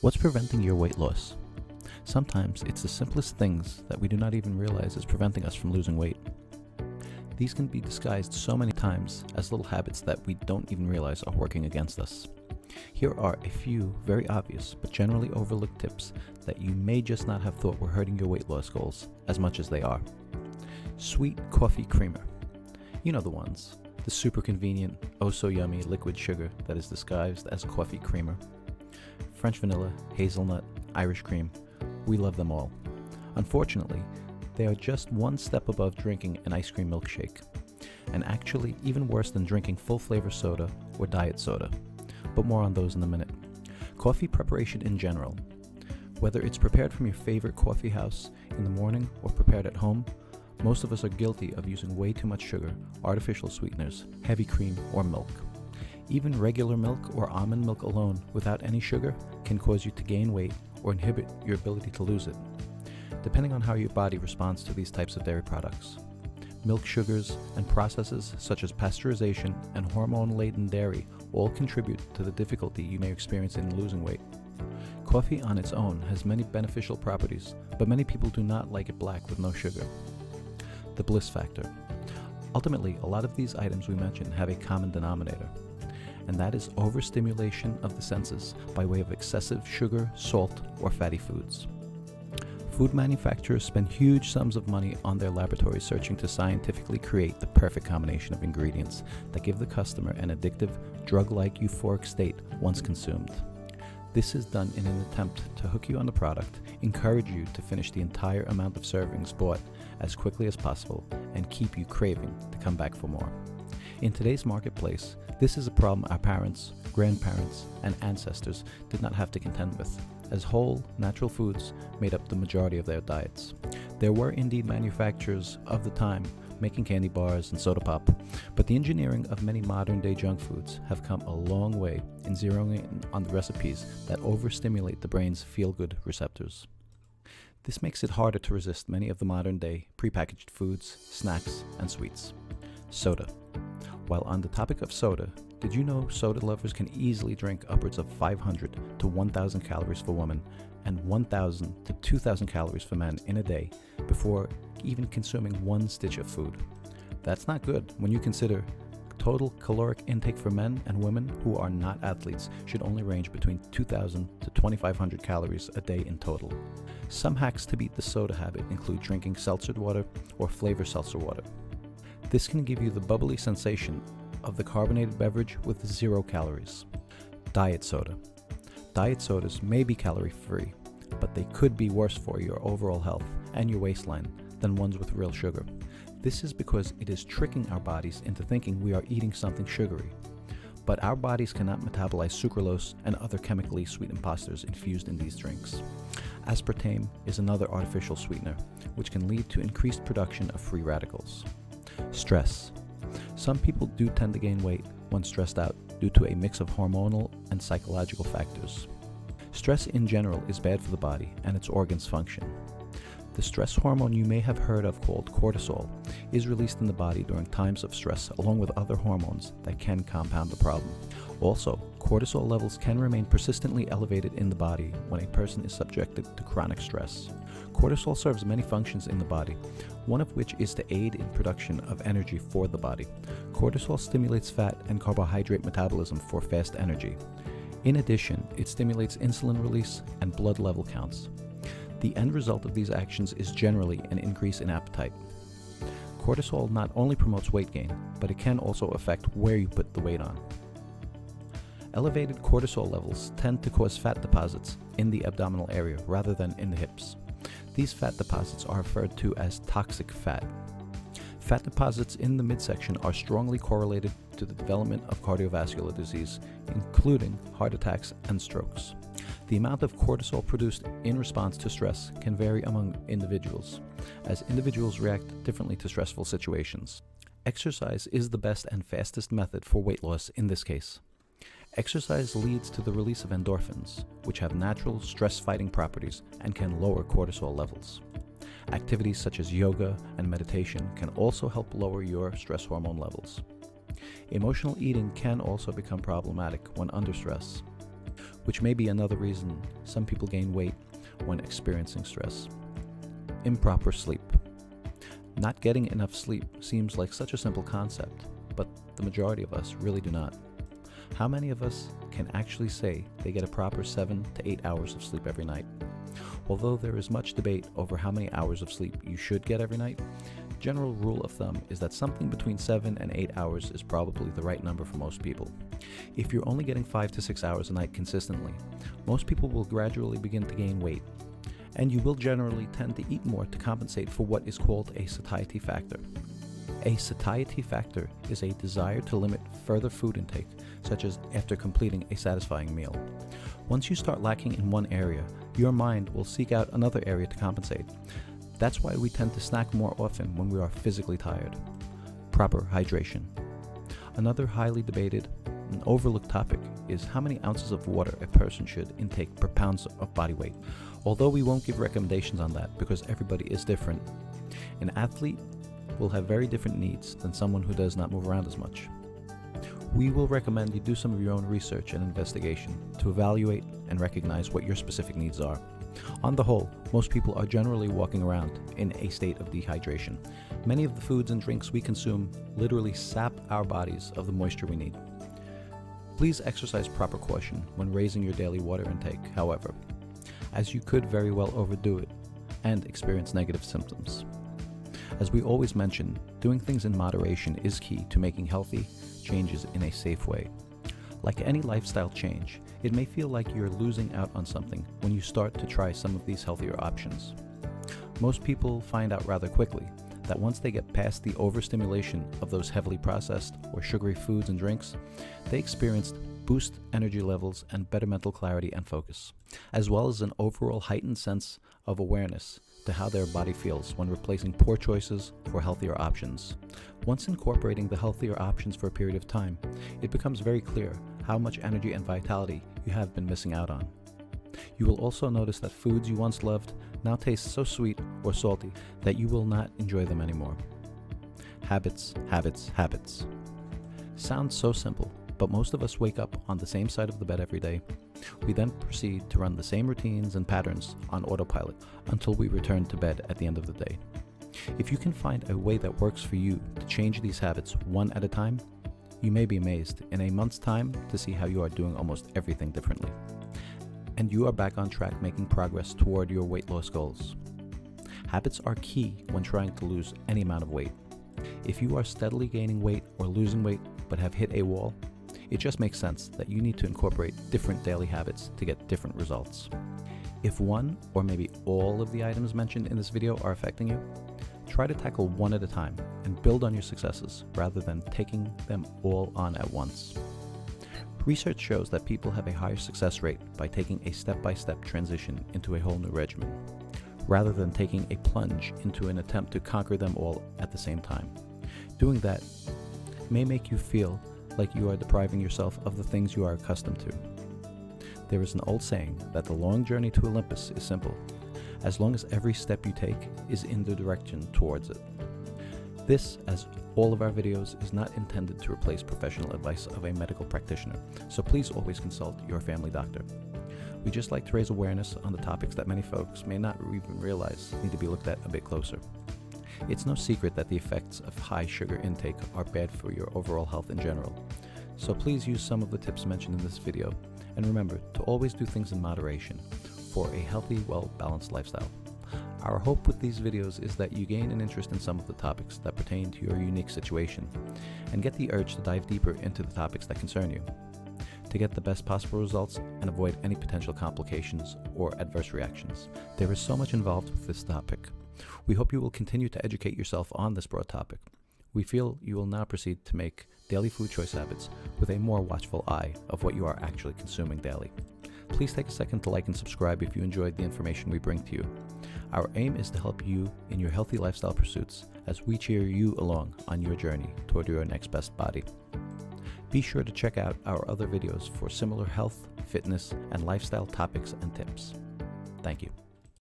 What's preventing your weight loss? Sometimes it's the simplest things that we do not even realize is preventing us from losing weight. These can be disguised so many times as little habits that we don't even realize are working against us. Here are a few very obvious but generally overlooked tips that you may just not have thought were hurting your weight loss goals as much as they are. Sweet coffee creamer. You know the ones. The super convenient, oh so yummy liquid sugar that is disguised as coffee creamer. French vanilla, hazelnut, Irish cream. We love them all. Unfortunately, they are just one step above drinking an ice cream milkshake, and actually even worse than drinking full flavor soda or diet soda, but more on those in a minute. Coffee preparation in general. Whether it's prepared from your favorite coffee house in the morning or prepared at home, most of us are guilty of using way too much sugar, artificial sweeteners, heavy cream, or milk. Even regular milk or almond milk alone without any sugar can cause you to gain weight or inhibit your ability to lose it, depending on how your body responds to these types of dairy products. Milk sugars and processes such as pasteurization and hormone-laden dairy all contribute to the difficulty you may experience in losing weight. Coffee on its own has many beneficial properties, but many people do not like it black with no sugar. The Bliss Factor. Ultimately, a lot of these items we mentioned have a common denominator, and that is overstimulation of the senses by way of excessive sugar, salt, or fatty foods. Food manufacturers spend huge sums of money on their laboratories searching to scientifically create the perfect combination of ingredients that give the customer an addictive, drug-like euphoric state once consumed. This is done in an attempt to hook you on the product, encourage you to finish the entire amount of servings bought as quickly as possible, and keep you craving to come back for more. In today's marketplace, this is a problem our parents, grandparents, and ancestors did not have to contend with, as whole, natural foods made up the majority of their diets. There were indeed manufacturers of the time making candy bars and soda pop, but the engineering of many modern-day junk foods have come a long way in zeroing in on the recipes that overstimulate the brain's feel-good receptors. This makes it harder to resist many of the modern-day prepackaged foods, snacks, and sweets. Soda. While on the topic of soda, did you know soda lovers can easily drink upwards of 500 to 1,000 calories for women and 1,000 to 2,000 calories for men in a day before even consuming one stitch of food? That's not good when you consider total caloric intake for men and women who are not athletes should only range between 2,000 to 2,500 calories a day in total. Some hacks to beat the soda habit include drinking seltzered water or flavor seltzer water. This can give you the bubbly sensation of the carbonated beverage with 0 calories. Diet soda. Diet sodas may be calorie-free, but they could be worse for your overall health and your waistline than ones with real sugar. This is because it is tricking our bodies into thinking we are eating something sugary. But our bodies cannot metabolize sucralose and other chemically sweet imposters infused in these drinks. Aspartame is another artificial sweetener, which can lead to increased production of free radicals. Stress. Some people do tend to gain weight when stressed out due to a mix of hormonal and psychological factors. Stress in general is bad for the body and its organs function. The stress hormone you may have heard of called cortisol is released in the body during times of stress along with other hormones that can compound the problem. Also, cortisol levels can remain persistently elevated in the body when a person is subjected to chronic stress. Cortisol serves many functions in the body, one of which is to aid in production of energy for the body. Cortisol stimulates fat and carbohydrate metabolism for fast energy. In addition, it stimulates insulin release and blood level counts. The end result of these actions is generally an increase in appetite. Cortisol not only promotes weight gain, but it can also affect where you put the weight on. Elevated cortisol levels tend to cause fat deposits in the abdominal area rather than in the hips. These fat deposits are referred to as toxic fat. Fat deposits in the midsection are strongly correlated to the development of cardiovascular disease, including heart attacks and strokes. The amount of cortisol produced in response to stress can vary among individuals, as individuals react differently to stressful situations. Exercise is the best and fastest method for weight loss in this case. Exercise leads to the release of endorphins, which have natural stress-fighting properties and can lower cortisol levels. Activities such as yoga and meditation can also help lower your stress hormone levels. Emotional eating can also become problematic when under stress. which may be another reason some people gain weight when experiencing stress. Improper sleep. Not getting enough sleep seems like such a simple concept, but the majority of us really do not. How many of us can actually say they get a proper 7 to 8 hours of sleep every night? Although there is much debate over how many hours of sleep you should get every night, general rule of thumb is that something between 7 and 8 hours is probably the right number for most people. If you're only getting 5 to 6 hours a night consistently, most people will gradually begin to gain weight, and you will generally tend to eat more to compensate for what is called a satiety factor. A satiety factor is a desire to limit further food intake, such as after completing a satisfying meal. Once you start lacking in one area, your mind will seek out another area to compensate. That's why we tend to snack more often when we are physically tired. Proper hydration. Another highly debated and overlooked topic is how many ounces of water a person should intake per pound of body weight. Although we won't give recommendations on that because everybody is different. An athlete will have very different needs than someone who does not move around as much. We will recommend you do some of your own research and investigation to evaluate and recognize what your specific needs are. On the whole, most people are generally walking around in a state of dehydration. Many of the foods and drinks we consume literally sap our bodies of the moisture we need. Please exercise proper caution when raising your daily water intake, however, as you could very well overdo it and experience negative symptoms. As we always mention, doing things in moderation is key to making healthy changes in a safe way. Like any lifestyle change, it may feel like you're losing out on something when you start to try some of these healthier options. Most people find out rather quickly that once they get past the overstimulation of those heavily processed or sugary foods and drinks, they experience boost energy levels and better mental clarity and focus, as well as an overall heightened sense of awareness to how their body feels when replacing poor choices for healthier options. Once incorporating the healthier options for a period of time, it becomes very clear how much energy and vitality you have been missing out on. You will also notice that foods you once loved now taste so sweet or salty that you will not enjoy them anymore. Habits, habits, habits. Sounds so simple, but most of us wake up on the same side of the bed every day. We then proceed to run the same routines and patterns on autopilot until we return to bed at the end of the day. If you can find a way that works for you to change these habits one at a time, you may be amazed in a month's time to see how you are doing almost everything differently. And you are back on track making progress toward your weight loss goals. Habits are key when trying to lose any amount of weight. If you are steadily gaining weight or losing weight but have hit a wall, it just makes sense that you need to incorporate different daily habits to get different results. If one or maybe all of the items mentioned in this video are affecting you, try to tackle one at a time and build on your successes rather than taking them all on at once. Research shows that people have a higher success rate by taking a step-by-step transition into a whole new regimen, rather than taking a plunge into an attempt to conquer them all at the same time. Doing that may make you feel like you are depriving yourself of the things you are accustomed to. There is an old saying that the long journey to Olympus is simple, as long as every step you take is in the direction towards it. This, as all of our videos, is not intended to replace professional advice of a medical practitioner, so please always consult your family doctor. We just like to raise awareness on the topics that many folks may not even realize need to be looked at a bit closer. It's no secret that the effects of high sugar intake are bad for your overall health in general, so please use some of the tips mentioned in this video, and remember to always do things in moderation for a healthy, well-balanced lifestyle. Our hope with these videos is that you gain an interest in some of the topics that pertain to your unique situation, and get the urge to dive deeper into the topics that concern you, to get the best possible results and avoid any potential complications or adverse reactions. There is so much involved with this topic. We hope you will continue to educate yourself on this broad topic. We feel you will now proceed to make daily food choice habits with a more watchful eye of what you are actually consuming daily. Please take a second to like and subscribe if you enjoyed the information we bring to you. Our aim is to help you in your healthy lifestyle pursuits as we cheer you along on your journey toward your next best body. Be sure to check out our other videos for similar health, fitness, and lifestyle topics and tips. Thank you.